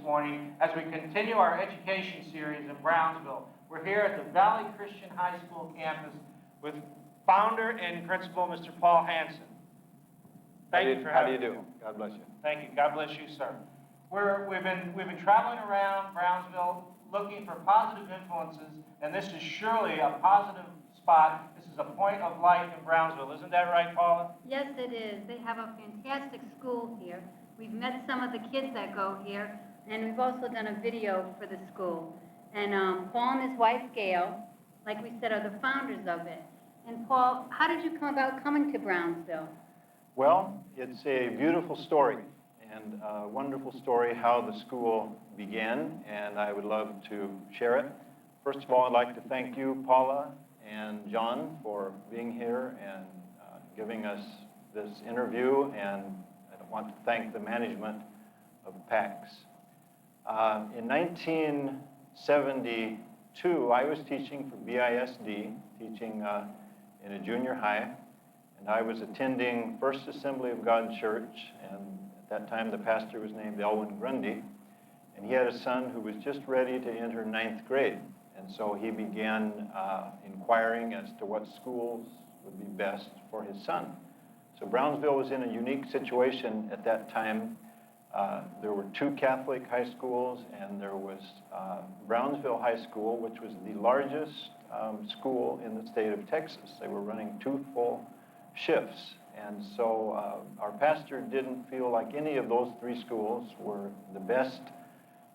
morning as we continue our education series in Brownsville. We're here at the Valley Christian High School campus with founder and principal, Mr. Paul Hansen. Thank you for having me. How do you do? God bless you. Thank you. God bless you, sir. We've been traveling around Brownsville looking for positive influences, and this is surely a positive spot. This is a point of light in Brownsville. Isn't that right, Paula? Yes, it is. They have a fantastic school here. We've met some of the kids that go here, and we've also done a video for the school. And Paul and his wife, Gail, like we said, are the founders of it. And Paul, how did you come about coming to Brownsville? Well, it's a beautiful story and a wonderful story how the school began, and I would love to share it. First of all, I'd like to thank you, Paula and John, for being here and giving us this interview, and I want to thank the management of PAX. In 1972, I was teaching for BISD, teaching in a junior high, and I was attending First Assembly of God Church, and at that time the pastor was named Elwin Grundy, and he had a son who was just ready to enter 9th grade. And so he began inquiring as to what schools would be best for his son. So Brownsville was in a unique situation at that time. There were 2 Catholic high schools, and there was Brownsville High School, which was the largest school in the state of Texas. They were running 2 full shifts. And so our pastor didn't feel like any of those 3 schools were the best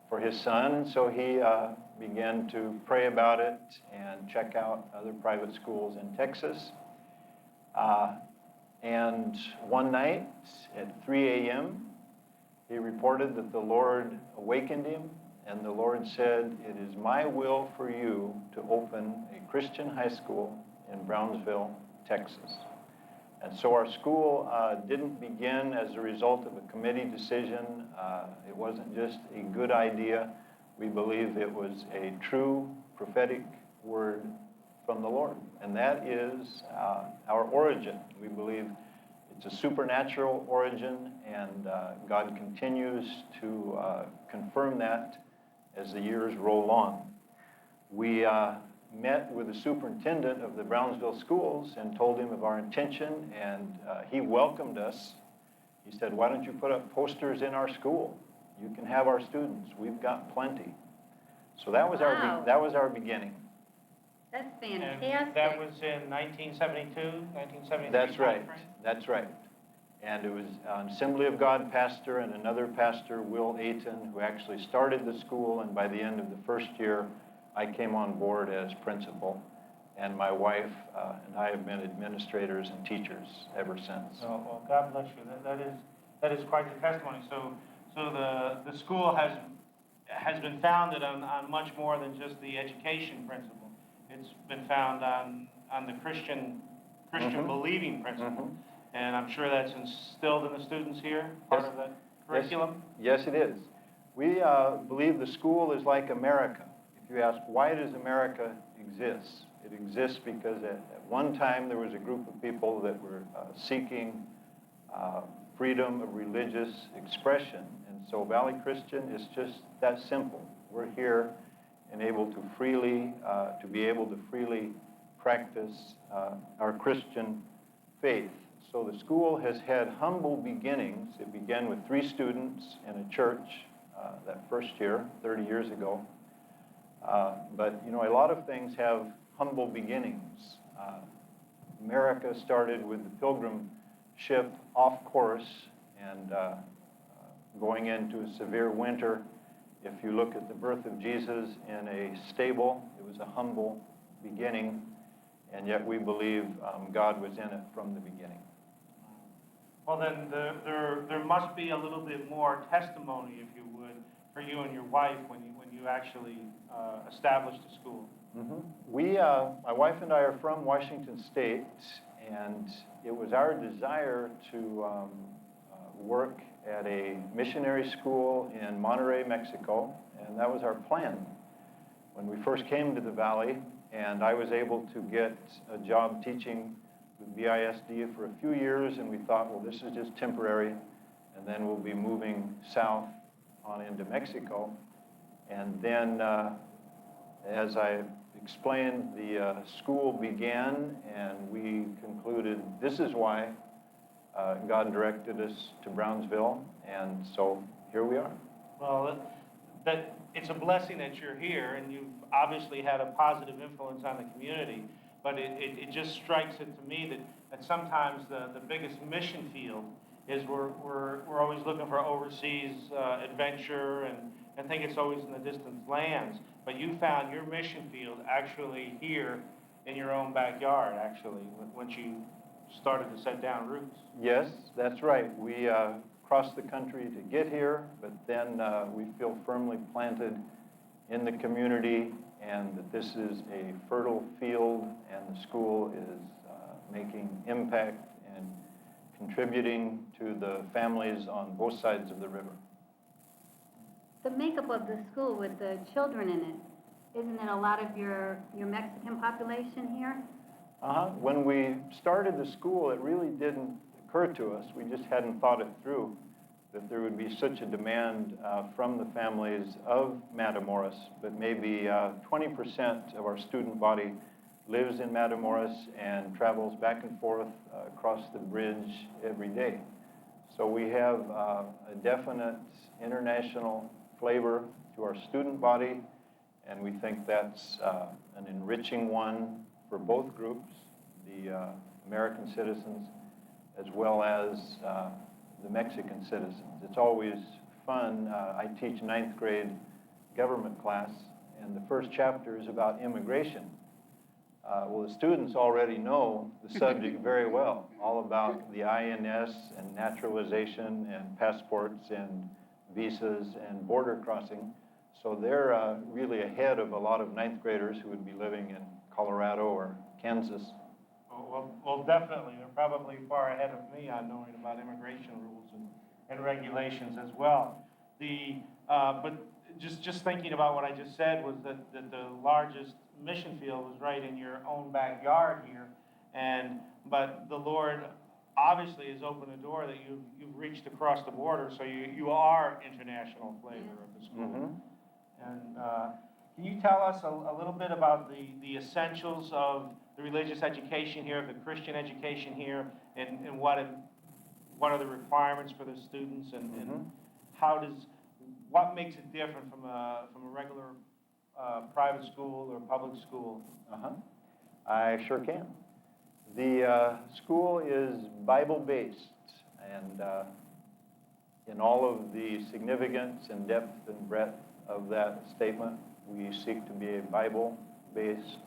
for his son, and so he began to pray about it and check out other private schools in Texas. And one night at 3 a.m., he reported that the Lord awakened him, and the Lord said, "It is my will for you to open a Christian high school in Brownsville, Texas." And so our school didn't begin as a result of a committee decision. It wasn't just a good idea. We believe it was a true prophetic word from the Lord. And that is our origin. We believe it's a supernatural origin, and God continues to confirm that as the years roll on. We met with the superintendent of the Brownsville schools and told him of our intention, and he welcomed us. He said, "Why don't you put up posters in our school? You can have our students. We've got plenty." So that was our beginning. That's fantastic. And that was in 1972, 1973. That's right. That's right. And it was an Assembly of God pastor and another pastor, Will Ayton, who actually started the school, and by the end of the first year, I came on board as principal, and my wife and I have been administrators and teachers ever since. Oh, well, God bless you. That is quite the testimony. So the school has been founded on much more than just the education principle. It's been found on the Christian believing principle, and I'm sure that's instilled in the students here, part of that curriculum. Yes, it is. We believe the school is like America. If you ask, why does America exist? It exists because at one time there was a group of people that were seeking freedom of religious expression. And so Valley Christian is just that simple. We're here and able to be able to freely practice our Christian faith. So the school has had humble beginnings. It began with 3 students in a church that first year, 30 years ago. But, you know, a lot of things have humble beginnings. America started with the pilgrim ship off course and going into a severe winter. If you look at the birth of Jesus in a stable, it was a humble beginning, and yet we believe God was in it from the beginning. Well, then there must be a little bit more testimony, if you would, for you and your wife when you actually established the school. My wife and I are from Washington State, and it was our desire to work at a missionary school in Monterrey, Mexico, and that was our plan when we first came to the Valley. And I was able to get a job teaching with BISD for a few years, and we thought, well, this is just temporary, and then we'll be moving south on into Mexico. And then, as I explained, the school began, and we concluded this is why God directed us to Brownsville, and so here we are. Well, it's a blessing that you're here, and you've obviously had a positive influence on the community, but it just strikes it to me that sometimes the biggest mission field is we're always looking for overseas adventure and think it's always in the distant lands, but you found your mission field actually here in your own backyard, actually, once you started to set down roots. Yes, that's right. We crossed the country to get here, but then we feel firmly planted in the community, and that this is a fertile field, and the school is making impact and contributing to the families on both sides of the river. The makeup of the school with the children in it, isn't it a lot of your Mexican population here? When we started the school, it really didn't occur to us. We just hadn't thought it through, that there would be such a demand from the families of Matamoros, but maybe 20% of our student body lives in Matamoros and travels back and forth across the bridge every day. So we have a definite international flavor to our student body, and we think that's an enriching one for both groups, the American citizens as well as the Mexican citizens. It's always fun. I teach 9th grade government class, and the first chapter is about immigration. Well, the students already know the subject very well, all about the INS and naturalization and passports and visas and border crossing. So they're really ahead of a lot of 9th graders who would be living in Colorado or Kansas. Well, definitely. They're probably far ahead of me on knowing about immigration rules and regulations as well. But just thinking about what I just said was that the largest mission field was right in your own backyard here, but the Lord obviously has opened a door that you've reached across the border, so you are international flavor of the school. Mm-hmm. And can you tell us a little bit about the essentials of the religious education here, the Christian education here, and what are the requirements for the students, and what makes it different from a regular private school or public school? I sure can. The school is Bible-based, and in all of the significance and depth and breadth of that statement, we seek to be a Bible-based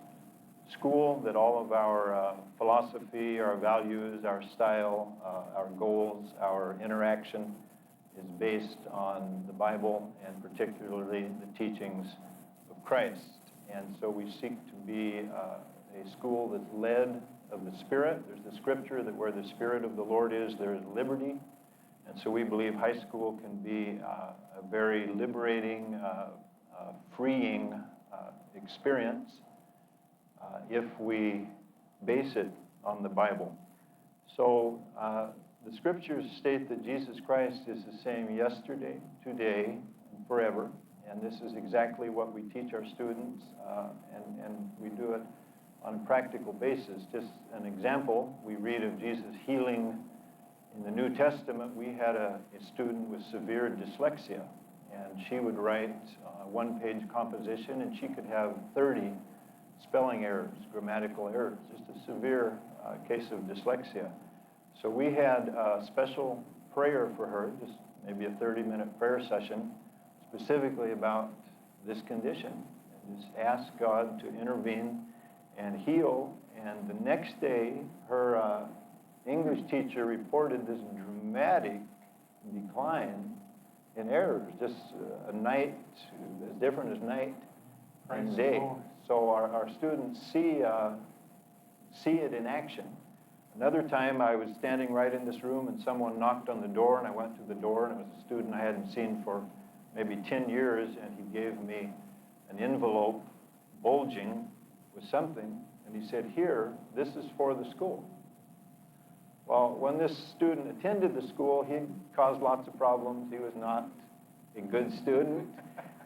school, that all of our philosophy, our values, our style, our goals, our interaction is based on the Bible, and particularly the teachings of Christ. And so we seek to be a school that's led of the Spirit. There's the scripture that where the Spirit of the Lord is, there is liberty. And so we believe high school can be a very liberating, freeing experience if we base it on the Bible. So the scriptures state that Jesus Christ is the same yesterday, today, and forever. And this is exactly what we teach our students, and we do it on a practical basis. Just an example, we read of Jesus healing in the New Testament. We had a student with severe dyslexia, and she would write a one-page composition, and she could have 30 spelling errors, grammatical errors, just a severe case of dyslexia. So we had a special prayer for her, just maybe a 30-minute prayer session, specifically about this condition. And just ask God to intervene and heal. And the next day, her English teacher reported this dramatic decline in errors, just a night, as different as night and day. So our students see it in action. Another time I was standing right in this room and someone knocked on the door, and I went to the door, and it was a student I hadn't seen for maybe 10 years, and he gave me an envelope bulging with something, and he said, "Here, this is for the school." Well, when this student attended the school, he caused lots of problems. He was not a good student.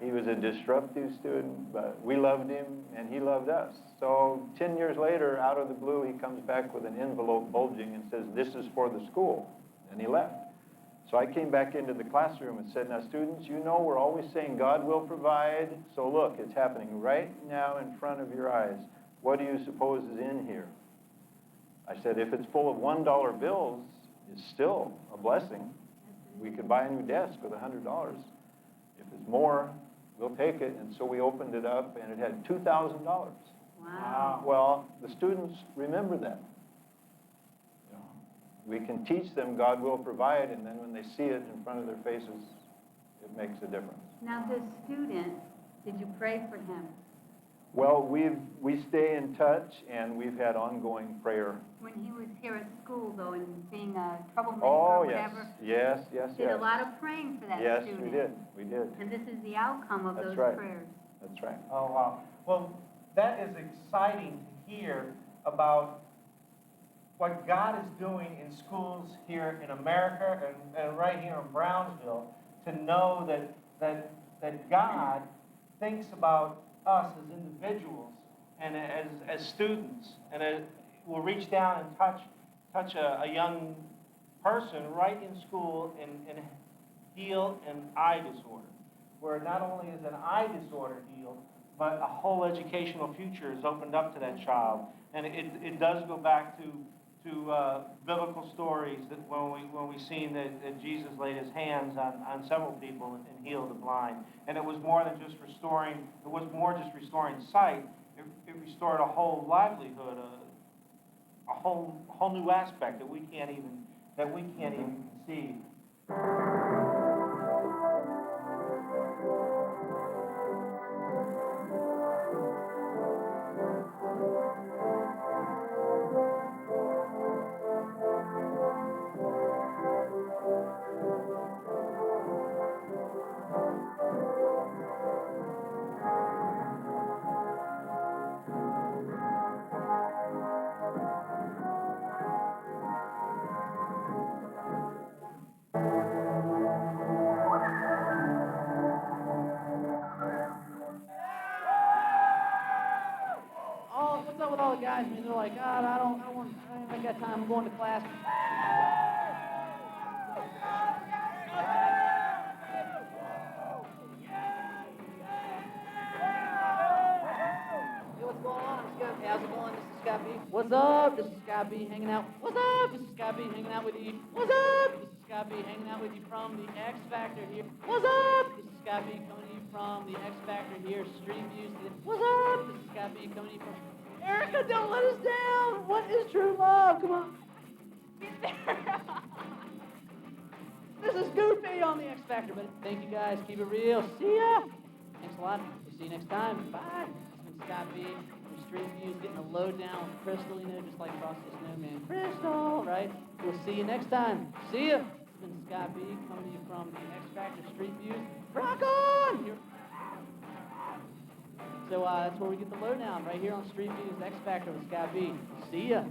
He was a disruptive student, but we loved him and he loved us. So 10 years later, out of the blue, he comes back with an envelope bulging and says, "This is for the school." And he left. So I came back into the classroom and said, "Now students, you know we're always saying God will provide. So look, it's happening right now in front of your eyes. What do you suppose is in here?" I said, "If it's full of $1 bills, it's still a blessing. We could buy a new desk with $100. If it's more, we'll take it." And so we opened it up, and it had $2,000. Wow. Well, the students remember that. You know, we can teach them God will provide, and then when they see it in front of their faces, it makes a difference. Now, this student, did you pray for him? Well, we stay in touch, and we've had ongoing prayer. When he was here at school, though, and being a troublemaker Oh, or yes, whatever? yes. Did a lot of praying for that Yes, student. we did. And this is the outcome of That's those right. prayers. That's right. Oh, wow. Well, that is exciting to hear about what God is doing in schools here in America and right here in Brownsville, to know that God thinks about us as individuals and as students, and will reach down and touch a young person right in school and heal an eye disorder, where not only is an eye disorder healed, but a whole educational future is opened up to that child. And it does go back to biblical stories that when we seen that Jesus laid his hands on several people and healed the blind. And it was more than just restoring, it was more just restoring sight. It restored a whole livelihood, a whole new aspect that we can't even conceive. Oh, what's up with all the guys? I mean, they're like, God, I ain't got time. I'm going to class. Hey, what's going on? How's it going? This is Scott B. What's up? This is Scott B hanging out. What's up? This is Scott B hanging out with you. What's up? This is Scott B hanging out with you from the X Factor here. What's up? This is Scott B coming to you from the X Factor here, Street Views. What's up? This is Scott B coming to you from... Erica, don't let us down! What is true love? Come on. This is Goofy on the X Factor, but thank you guys. Keep it real. See ya! Thanks a lot. We'll see you next time. Bye. It's been Scott B from Street Views getting a lowdown with Crystal, you know, just like Frosty Snowman. Crystal, right? We'll see you next time. See ya! It's been Scott B coming to you from the X Factor Street Views. Rock on! So that's where we get the lowdown, right here on Street Views X Factor with Scott B. See ya.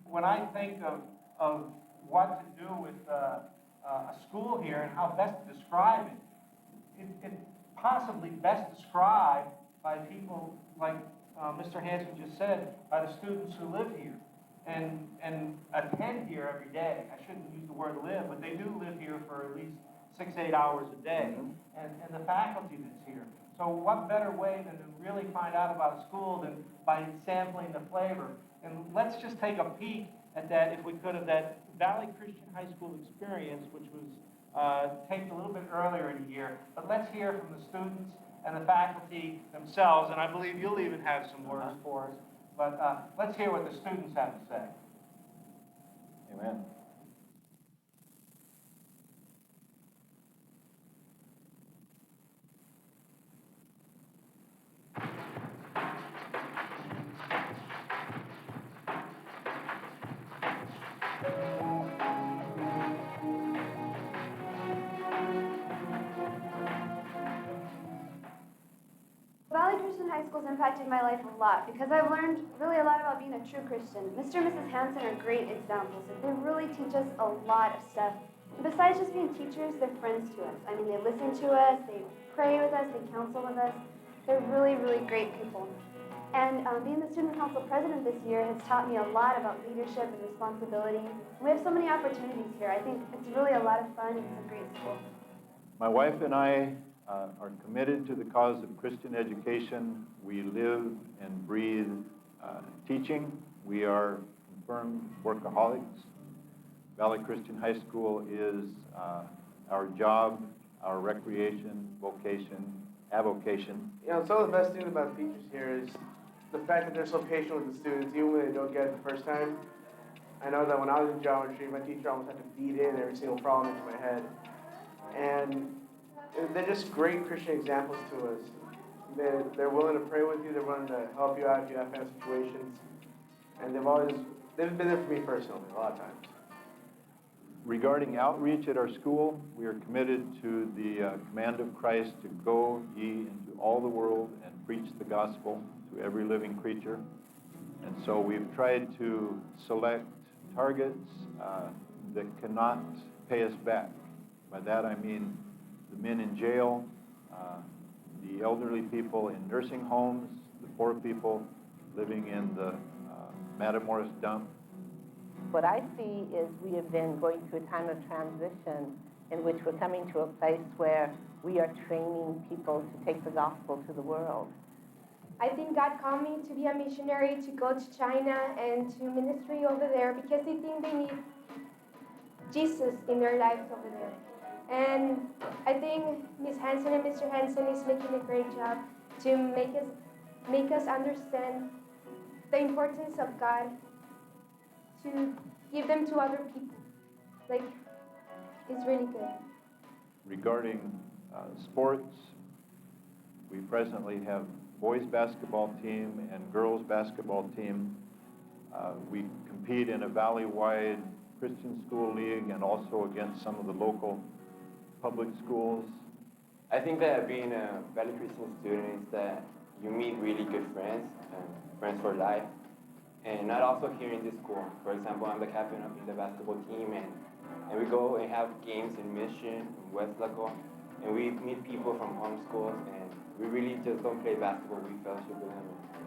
When I think of what to do with a school here and how best to describe it possibly best described by people like Mr. Hanson just said, by the students who live here and attend here every day. I shouldn't use the word live, but they do live here for at least 6 to 8 hours a day, and the faculty that's here. So what better way than to really find out about a school than by sampling the flavor? And let's just take a peek at that, if we could, of that Valley Christian High School experience, which was taken a little bit earlier in the year. But let's hear from the students and the faculty themselves, and I believe you'll even have some words for us. But let's hear what the students have to say. Amen. school's impacted my life a lot because I've learned really a lot about being a true Christian. Mr. and Mrs. Hansen are great examples. They really teach us a lot of stuff. And besides just being teachers, they're friends to us. I mean, they listen to us, they pray with us, they counsel with us. They're really, really great people. And being the student council president this year has taught me a lot about leadership and responsibility. We have so many opportunities here. I think it's really a lot of fun and it's a great school. My wife and I are committed to the cause of Christian education. We live and breathe teaching. We are confirmed workaholics. Valley Christian High School is our job, our recreation, vocation, avocation. You know, some of the best things about the teachers here is the fact that they're so patient with the students, even when they don't get it the first time. I know that when I was in geometry, my teacher almost had to beat in every single problem into my head. And they're just great Christian examples to us. They're willing to pray with you, they're willing to help you out if you have bad situations. And they've been there for me personally a lot of times. Regarding outreach at our school, we are committed to the command of Christ to go ye into all the world and preach the gospel to every living creature. And so we've tried to select targets that cannot pay us back. By that I mean the men in jail, the elderly people in nursing homes, the poor people living in the Matamoros dump. What I see is we have been going through a time of transition in which we're coming to a place where we are training people to take the gospel to the world. I think God called me to be a missionary, to go to China and to ministry over there because they think they need Jesus in their lives over there. And I think Ms. Hansen and Mr. Hansen is making a great job to make us understand the importance of God, to give them to other people. Like, it's really good. Regarding sports, we presently have boys basketball team and girls basketball team. We compete in a valley-wide Christian school league and also against some of the local public schools. I think that being a Valley Christian student is that you meet really good friends, friends for life. And not also here in this school. For example, I'm the captain of the basketball team, and we go and have games in Mission, in West Laco, and we meet people from home schools, and we really just don't play basketball, we fellowship with them,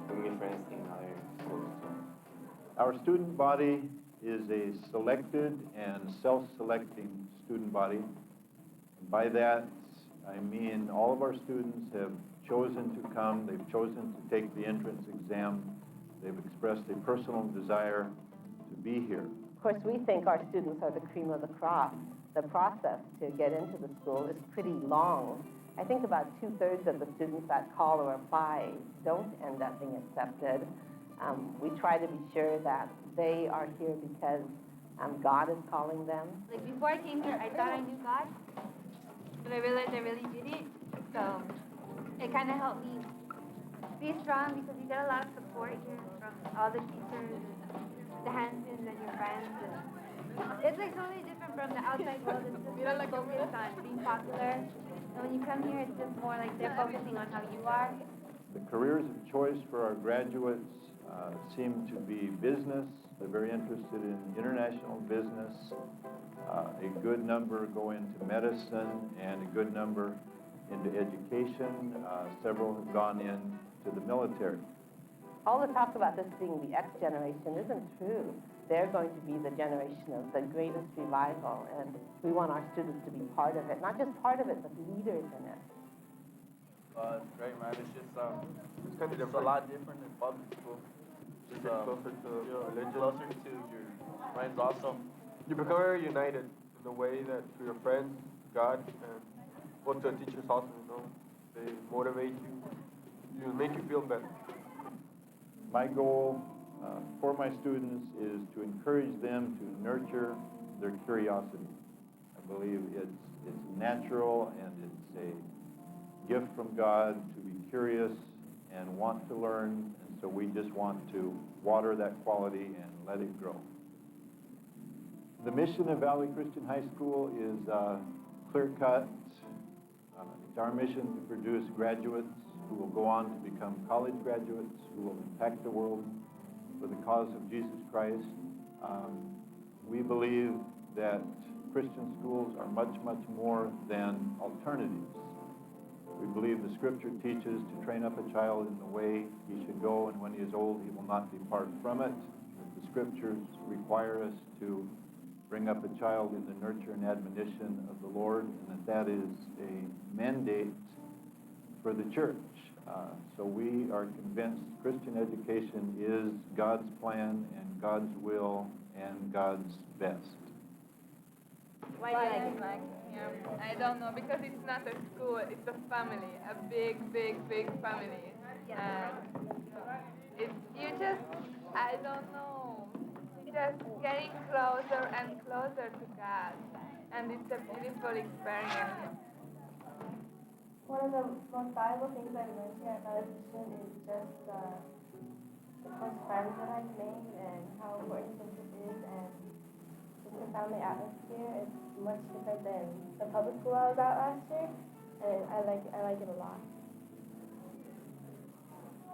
and we meet friends in other schools. Our student body is a selected and self-selecting student body. And by that, I mean all of our students have chosen to come, they've chosen to take the entrance exam. They've expressed a personal desire to be here. Of course, we think our students are the cream of the crop. The process to get into the school is pretty long. I think about 2/3 of the students that call or apply don't end up being accepted. We try to be sure that they are here because God is calling them. Like before I came here, I thought I knew God, but I realized I really didn't. So it kind of helped me be strong because you get a lot of support here from all the teachers, the Hansons and your friends. And it's like totally different from the outside world. It's just really focused on being popular. And when you come here, it's just more like they're focusing on how you are. The careers of choice for our graduates seem to be business. They're very interested in international business. A good number go into medicine and a good number into education. Several have gone into the military. All the talk about this being the X generation isn't true. They're going to be the generation of the greatest revival, and we want our students to be part of it. Not just part of it, but leaders in it. It's great, man. It's just it's a lot different than public school. Just closer to religion, closer to your friends also. You become very united in the way that to your friends, God, and well, to teachers also, you know. They motivate you make you feel better. My goal for my students is to encourage them to nurture their curiosity. I believe it's natural and it's a gift from God to be curious and want to learn, and so we just want to water that quality and let it grow. The mission of Valley Christian High School is clear-cut, It's our mission to produce graduates who will go on to become college graduates, who will impact the world for the cause of Jesus Christ. We believe that Christian schools are much, much more than alternatives. We believe the Scripture teaches to train up a child in the way he should go, and when he is old, he will not depart from it. The Scriptures require us to bring up a child in the nurture and admonition of the Lord, and that is a mandate for the church. So we are convinced Christian education is God's plan and God's will and God's best. Why do you like it? Yeah, I don't know, because it's not a school, it's a family, a big, big, big family. It's, you just, I don't know, just getting closer and closer to God. And it's a beautiful experience. One of the most valuable things I've learned here at Valley Christian is just the close friends that I've made and how important friendship is, and just the family atmosphere. It's much different than the public school I was at last year, and I like it a lot.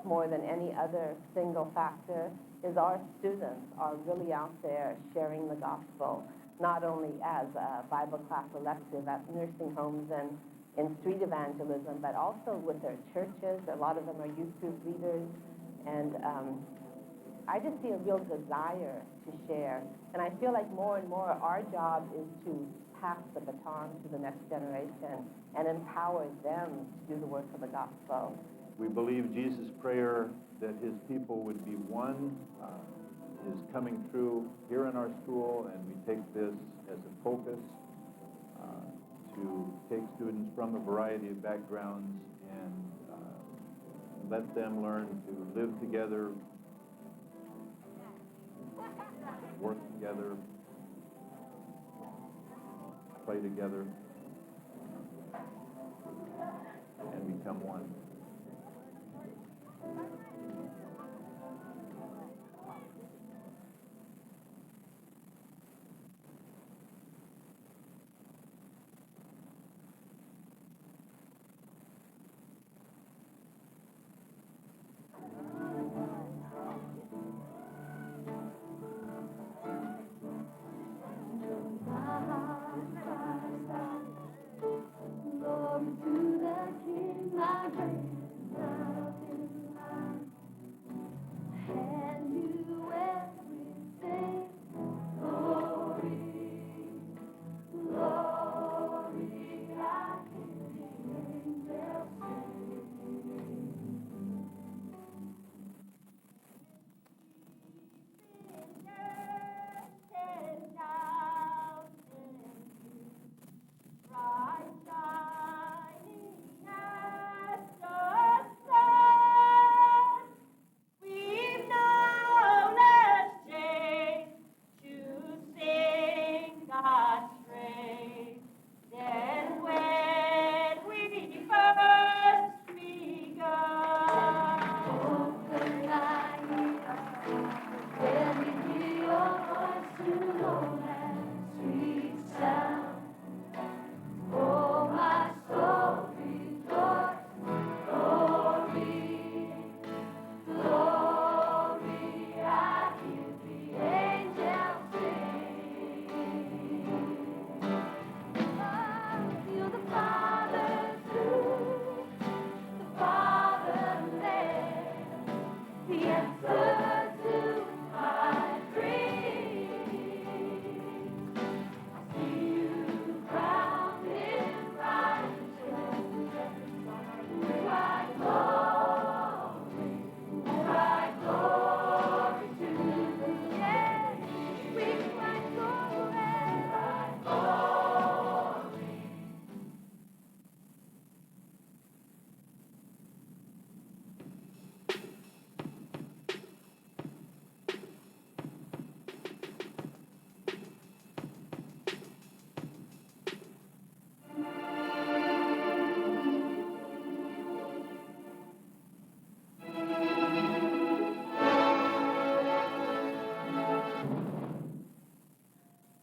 More than any other single factor is our students are really out there sharing the gospel, not only as a Bible class elective at nursing homes and in street evangelism, but also with their churches. A lot of them are youth group leaders, and I just see a real desire to share. And I feel like more and more our job is to pass the baton to the next generation and empower them to do the work of the gospel. We believe Jesus' prayer that his people would be one is coming true here in our school, and we take this as a focus to take students from a variety of backgrounds and let them learn to live together, work together, play together, and become one.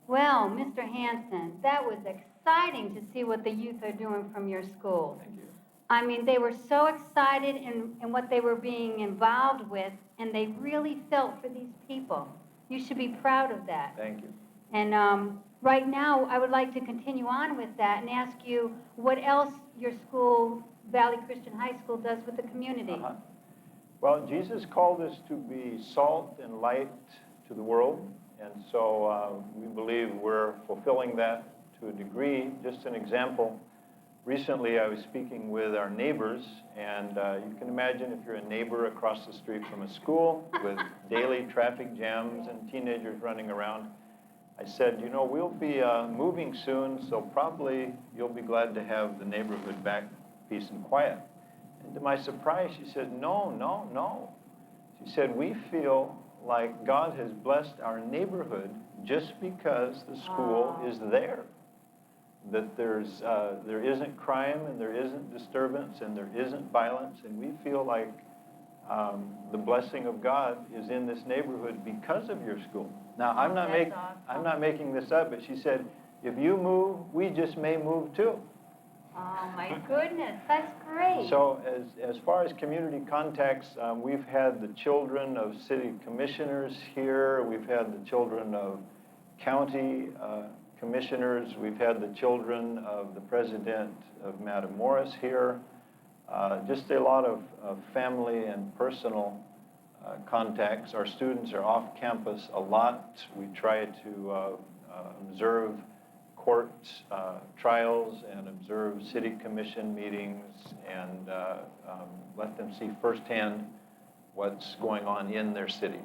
Well, Mr. Hanson, that was exciting. exciting to see what the youth are doing from your school. Thank you. I mean, they were so excited in what they were being involved with, and they really felt for these people. You should be proud of that. Thank you. And right now, I would like to continue on with that and ask you what else your school, Valley Christian High School, does with the community. Well, Jesus called us to be salt and light to the world, and so we believe we're fulfilling that to a degree. Just an example, recently I was speaking with our neighbors, and you can imagine if you're a neighbor across the street from a school with daily traffic jams and teenagers running around. I said, you know, we'll be moving soon, so probably you'll be glad to have the neighborhood back peace and quiet. And to my surprise, she said, no. She said, we feel like God has blessed our neighborhood just because the school is there. That there isn't crime and there isn't disturbance and there isn't violence, and we feel like the blessing of God is in this neighborhood because of your school. Now, I'm not making this up, but she said, if you move, we just may move too. Oh, my goodness, that's great. So as far as community contacts, we've had the children of city commissioners here. We've had the children of county commissioners. We've had the children of the president of Matamoros here. Just a lot of family and personal contacts. Our students are off campus a lot. We try to observe court trials and observe city commission meetings and let them see firsthand what's going on in their city.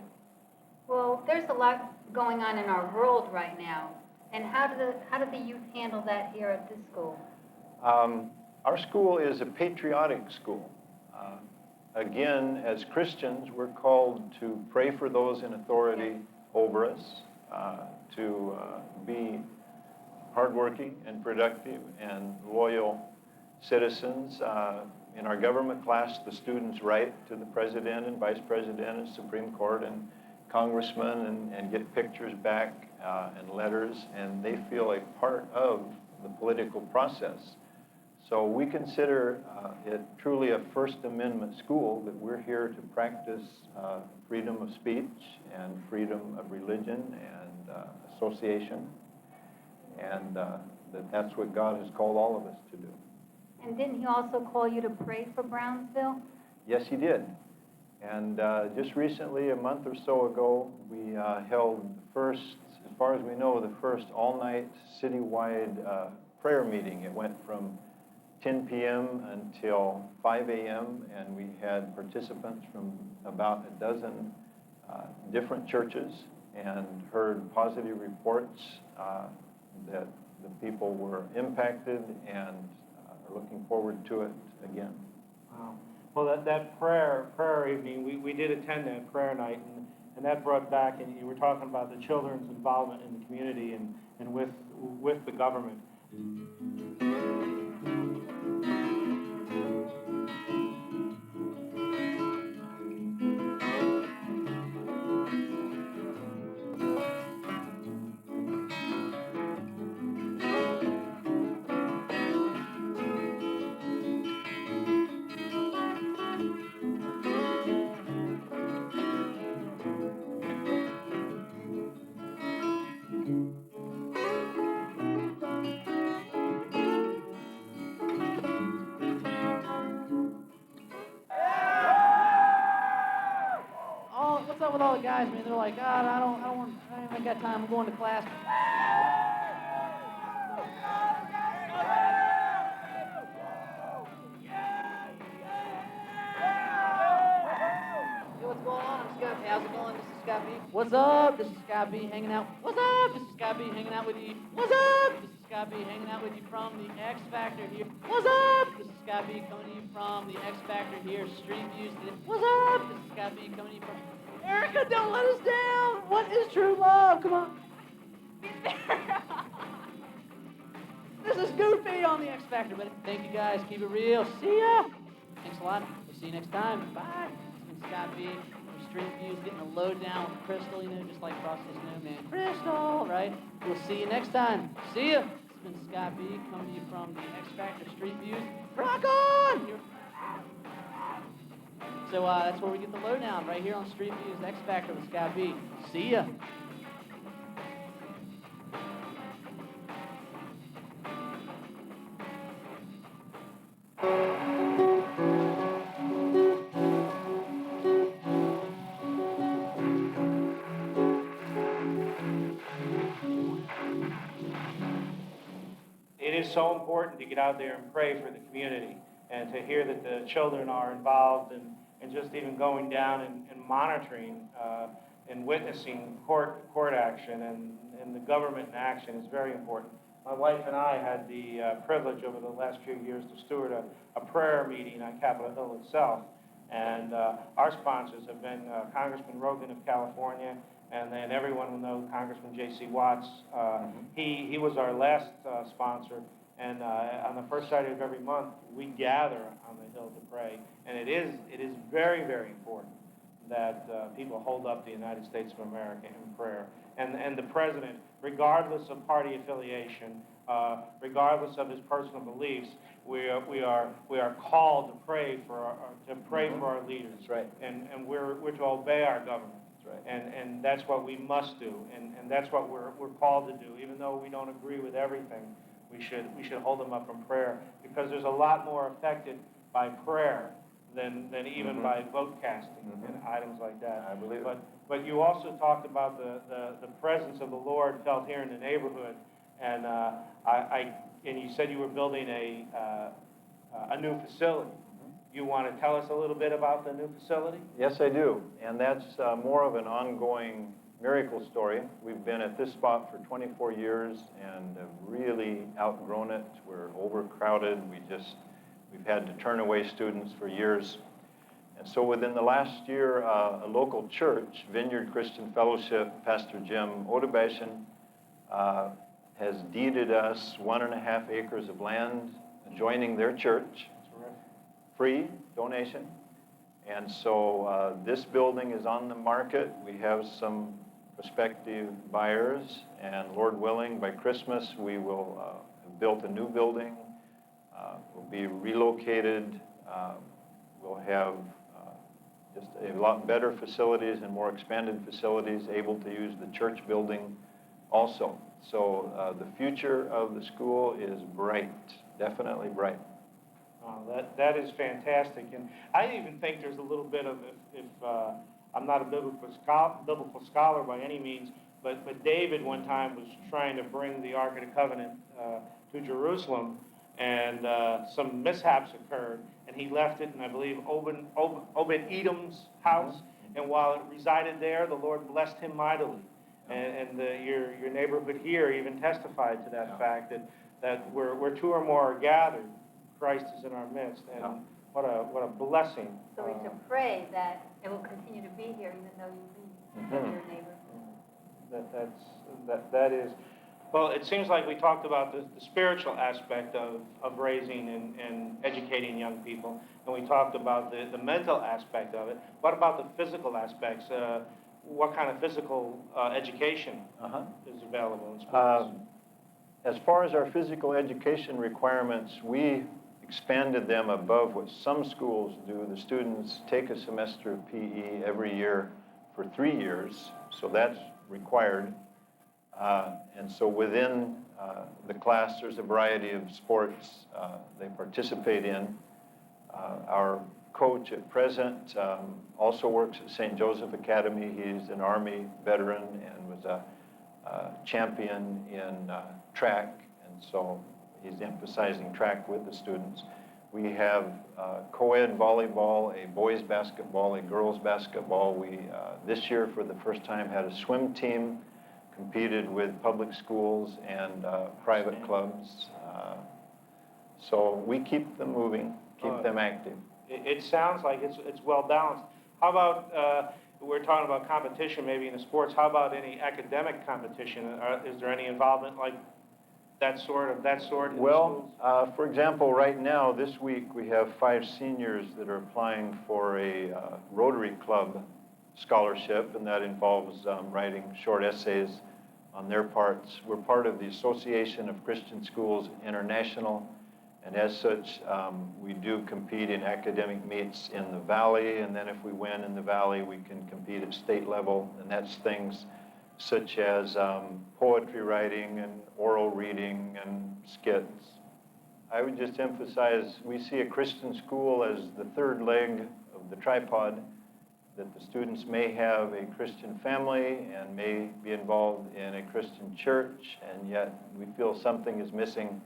Well, there's a lot going on in our world right now. And how do the youth handle that here at this school? Our school is a patriotic school. Again, as Christians, we're called to pray for those in authority over us, to be hardworking and productive and loyal citizens. In our government class, the students write to the president and vice president and Supreme Court and congressmen and get pictures back and letters, and they feel a part of the political process. So we consider it truly a First Amendment school, that we're here to practice freedom of speech and freedom of religion and association, and that's what God has called all of us to do. And didn't he also call you to pray for Brownsville? Yes, he did. And just recently, a month or so ago, we held the first, as far as we know, the first all-night citywide prayer meeting. It went from 10 p.m. until 5 a.m., and we had participants from about a dozen different churches and heard positive reports that the people were impacted and are looking forward to it again. Wow. Well, that prayer evening, we did attend that prayer night, and that brought back, and you were talking about the children's involvement in the community and with the government. What's up with all the guys, man? They're like, God, I ain't got time. I'm going to class. Hey, what's going on? I'm Scott. How's it going? This is Scott B. What's up? This is Scott B. hanging out. What's up? This is Scott B. hanging out with you. What's up? This is Scott B. hanging out with you from the X Factor here. What's up? This is Scott B. coming to you from the X Factor here, Street Views. What's up? This is Scott B. coming to you from... Erica, don't let us down! What is true love? Come on. This is Goofy on the X Factor, buddy. Thank you guys. Keep it real. See ya. Thanks a lot. We'll see you next time. Bye. It's been Scott B. from Street Views, getting a lowdown with Crystal, just like Frosty Snowman. Crystal, right? We'll see you next time. See ya. It's been Scott B coming to you from the X Factor Street Views. Rock on! So that's where we get the lowdown, right here on Street Views X Factor with Scott B. See ya. It is so important to get out there and pray for the community and to hear that the children are involved and just even going down and monitoring and witnessing court action and the government in action is very important. My wife and I had the privilege over the last few years to steward a prayer meeting on Capitol Hill itself. And our sponsors have been Congressman Rogan of California, and then everyone will know Congressman J.C. Watts. He was our last sponsor, and on the first Saturday of every month, we gather on the Hill to pray. And it is very, very important that people hold up the United States of America in prayer. And the President, regardless of party affiliation, regardless of his personal beliefs, we are called to pray for our leaders. That's right. And we're to obey our government. That's right. And that's what we must do, and that's what we're called to do. Even though we don't agree with everything, we should hold them up in prayer, because there's a lot more affected by prayer than even by vote casting and items like that. I believe it. But you also talked about the presence of the Lord felt here in the neighborhood, and and you said you were building a new facility. You want to tell us a little bit about the new facility? Yes, I do. And that's more of an ongoing miracle story. We've been at this spot for 24 years and have really outgrown it. We're overcrowded. We've had to turn away students for years. And so within the last year, a local church, Vineyard Christian Fellowship, Pastor Jim Odebashan, has deeded us 1.5 acres of land adjoining their church. Free donation. And so this building is on the market. We have some prospective buyers, and Lord willing, by Christmas we will have built a new building. We'll be relocated. We'll have just a lot better facilities and more expanded facilities, able to use the church building also. So the future of the school is bright, definitely bright. That is fantastic, and I even think there's a little bit of, if I'm not a biblical scholar by any means, but David one time was trying to bring the Ark of the Covenant to Jerusalem, and some mishaps occurred, and he left it in, I believe, Obed-Edom's house, and while it resided there, the Lord blessed him mightily, and your neighborhood here even testified to that fact, that where two or more are gathered, Christ is in our midst, and what a blessing. So we should pray that it will continue to be here, even though you leave your neighbor. That is, well, it seems like we talked about the spiritual aspect of raising and educating young people, and we talked about the mental aspect of it. What about the physical aspects? What kind of physical education is available in schools? As far as our physical education requirements, we expanded them above what some schools do. The students take a semester of PE every year for 3 years, so that's required. And so within the class, there's a variety of sports they participate in. Our coach at present also works at St. Joseph Academy. He's an Army veteran and was a champion in track, and so he's emphasizing track with the students. We have co-ed volleyball, a boys basketball, a girls basketball. We, this year, for the first time, had a swim team, competed with public schools and private clubs. So we keep them moving, keep them active. It sounds like it's well balanced. How about, we're talking about competition maybe in the sports, how about any academic competition? Is there any involvement like that sort in the schools? For example, right now, this week, we have 5 seniors that are applying for a Rotary Club scholarship, and that involves writing short essays on their parts. We're part of the Association of Christian Schools International, and as such, we do compete in academic meets in the Valley, and then if we win in the Valley, we can compete at state level, and that's things such as poetry writing and oral reading and skits. I would just emphasize, we see a Christian school as the third leg of the tripod, that the students may have a Christian family and may be involved in a Christian church, and yet we feel something is missing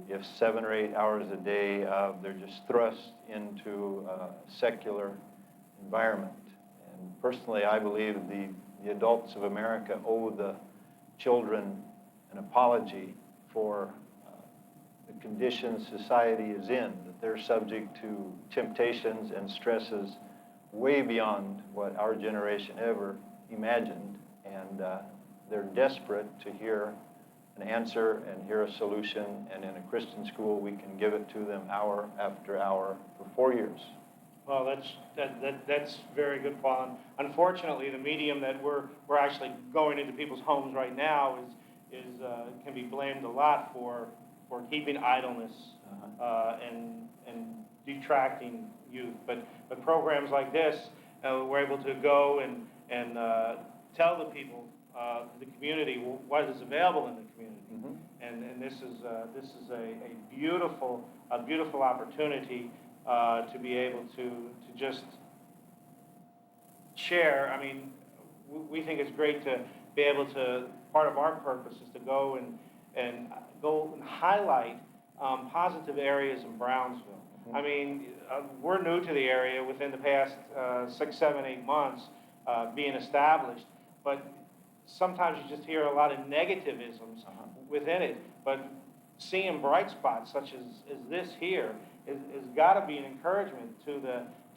if 7 or 8 hours a day they're just thrust into a secular environment. And personally, I believe the adults of America owe the children an apology for the conditions society is in, that they're subject to temptations and stresses way beyond what our generation ever imagined, and they're desperate to hear an answer and hear a solution, and in a Christian school we can give it to them hour after hour for 4 years. Well, that's very good, Paul. And unfortunately, the medium that we're actually going into people's homes right now is can be blamed a lot for keeping idleness and detracting youth. But programs like this, we're able to go and tell the people, the community, what is available in the community. And this is a beautiful opportunity to be able to just share. I mean, we think it's great to be able to, part of our purpose is to go and highlight positive areas in Brownsville. I mean, we're new to the area within the past 6, 7, 8 months being established, but sometimes you just hear a lot of negativisms within it. But seeing bright spots such as this here has got to be an encouragement to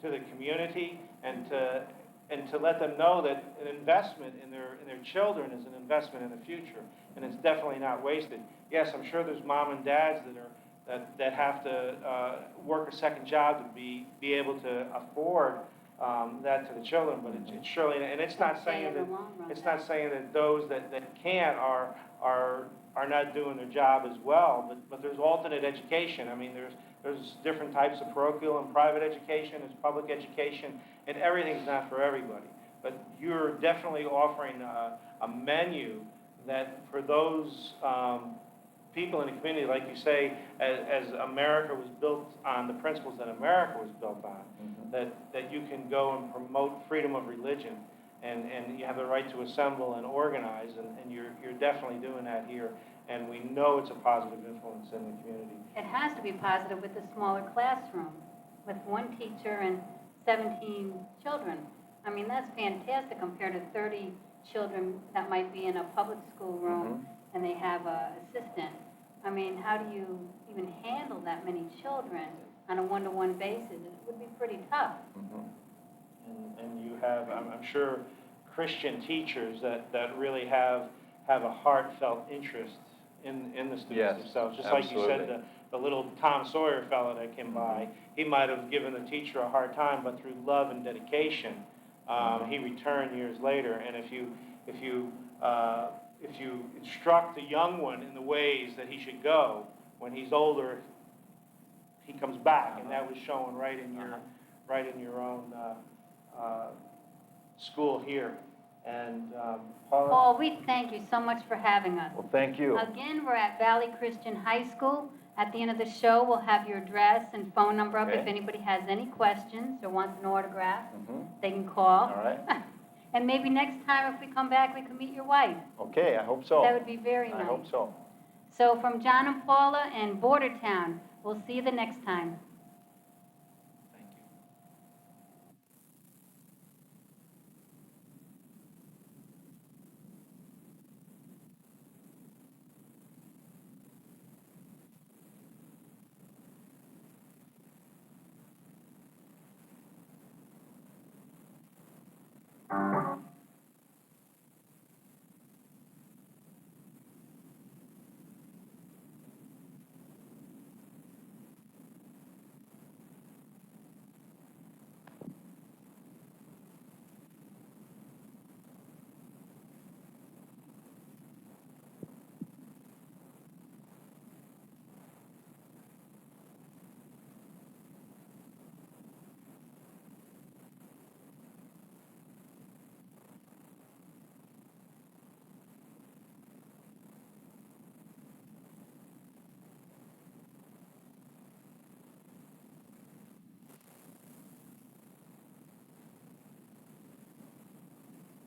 the community, and to let them know that an investment in their children is an investment in the future, and it's definitely not wasted. Yes, I'm sure there's mom and dads that have to work a second job to be able to afford that to the children, but it's surely, and it's not saying that those that can't are not doing their job as well, but there's alternate education. I mean, there's different types of parochial and private education, there's public education, and everything's not for everybody. But you're definitely offering a menu that for those people in the community, like you say, as America was built on the principles that America was built on, that you can go and promote freedom of religion, and you have the right to assemble and organize, and you're definitely doing that here, and we know it's a positive influence in the community. It has to be positive with the smaller classroom, with one teacher and 17 children. I mean, that's fantastic compared to 30 children that might be in a public school room and they have an assistant. I mean, how do you even handle that many children on a one-to-one basis? It would be pretty tough. And you have, I'm sure, Christian teachers that really have a heartfelt interest in the students themselves. Just absolutely. Like you said, the little Tom Sawyer fellow that came by, he might have given the teacher a hard time, but through love and dedication, he returned years later. And if you instruct the young one in the ways that he should go, when he's older, he comes back, and that was shown right in your own school here. And Paul, we thank you so much for having us. Well, thank you. Again, we're at Valley Christian High School. At the end of the show, we'll have your address and phone number up. Okay. If anybody has any questions or wants an autograph, they can call. All right. And maybe next time if we come back, we can meet your wife. Okay, I hope so. That would be very nice. I hope so. So from John and Paula and Bordertown, we'll see you the next time.